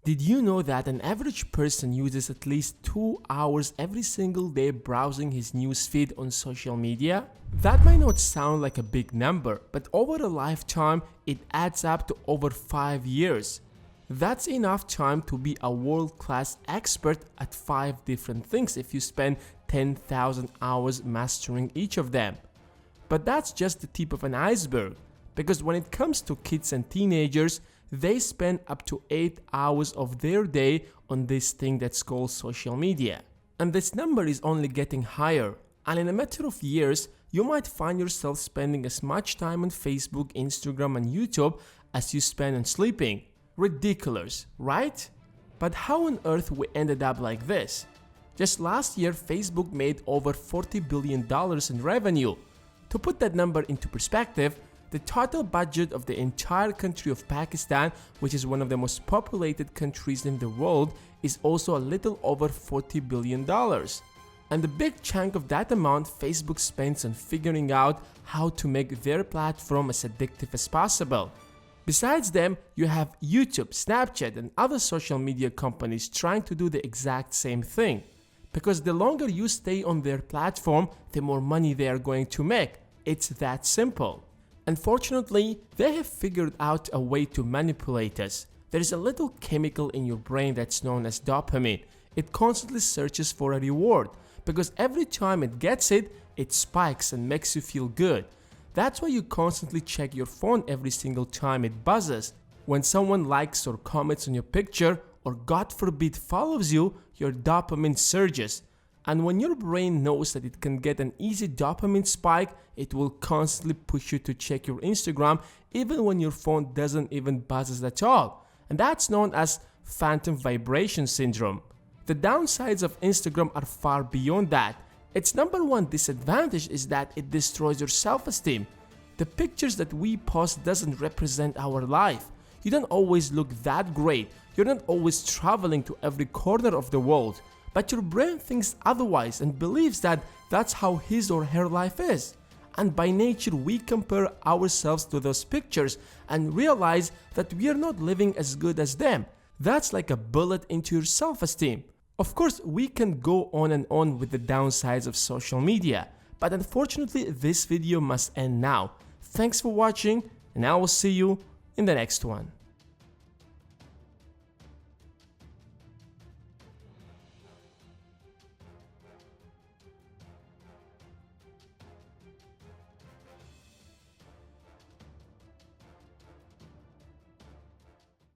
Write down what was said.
Did you know that an average person uses at least 2 hours every single day browsing his newsfeed on social media? That might not sound like a big number, but over a lifetime, it adds up to over 5 years. That's enough time to be a world-class expert at 5 different things if you spend 10,000 hours mastering each of them. But that's just the tip of an iceberg, because when it comes to kids and teenagers, they spend up to 8 hours of their day on this thing that's called social media. And this number is only getting higher, and in a matter of years, you might find yourself spending as much time on Facebook, Instagram and YouTube as you spend on sleeping. Ridiculous, right? But how on earth we ended up like this? Just last year, Facebook made over $40 billion in revenue. To put that number into perspective, the total budget of the entire country of Pakistan, which is one of the most populated countries in the world, is also a little over $40 billion. And a big chunk of that amount Facebook spends on figuring out how to make their platform as addictive as possible. Besides them, you have YouTube, Snapchat and other social media companies trying to do the exact same thing. Because the longer you stay on their platform, the more money they are going to make. It's that simple. Unfortunately, they have figured out a way to manipulate us. There is a little chemical in your brain that's known as dopamine. It constantly searches for a reward, because every time it gets it, it spikes and makes you feel good. That's why you constantly check your phone every single time it buzzes. When someone likes or comments on your picture, or God forbid follows you, your dopamine surges. And when your brain knows that it can get an easy dopamine spike, it will constantly push you to check your Instagram even when your phone doesn't even buzz at all. And that's known as phantom vibration syndrome. The downsides of Instagram are far beyond that. Its number one disadvantage is that it destroys your self-esteem. The pictures that we post doesn't represent our life. You don't always look that great. You're not always traveling to every corner of the world. But your brain thinks otherwise and believes that that's how his or her life is. And by nature, we compare ourselves to those pictures and realize that we are not living as good as them. That's like a bullet into your self-esteem. Of course, we can go on and on with the downsides of social media, but unfortunately, this video must end now. Thanks for watching, and I will see you in the next one.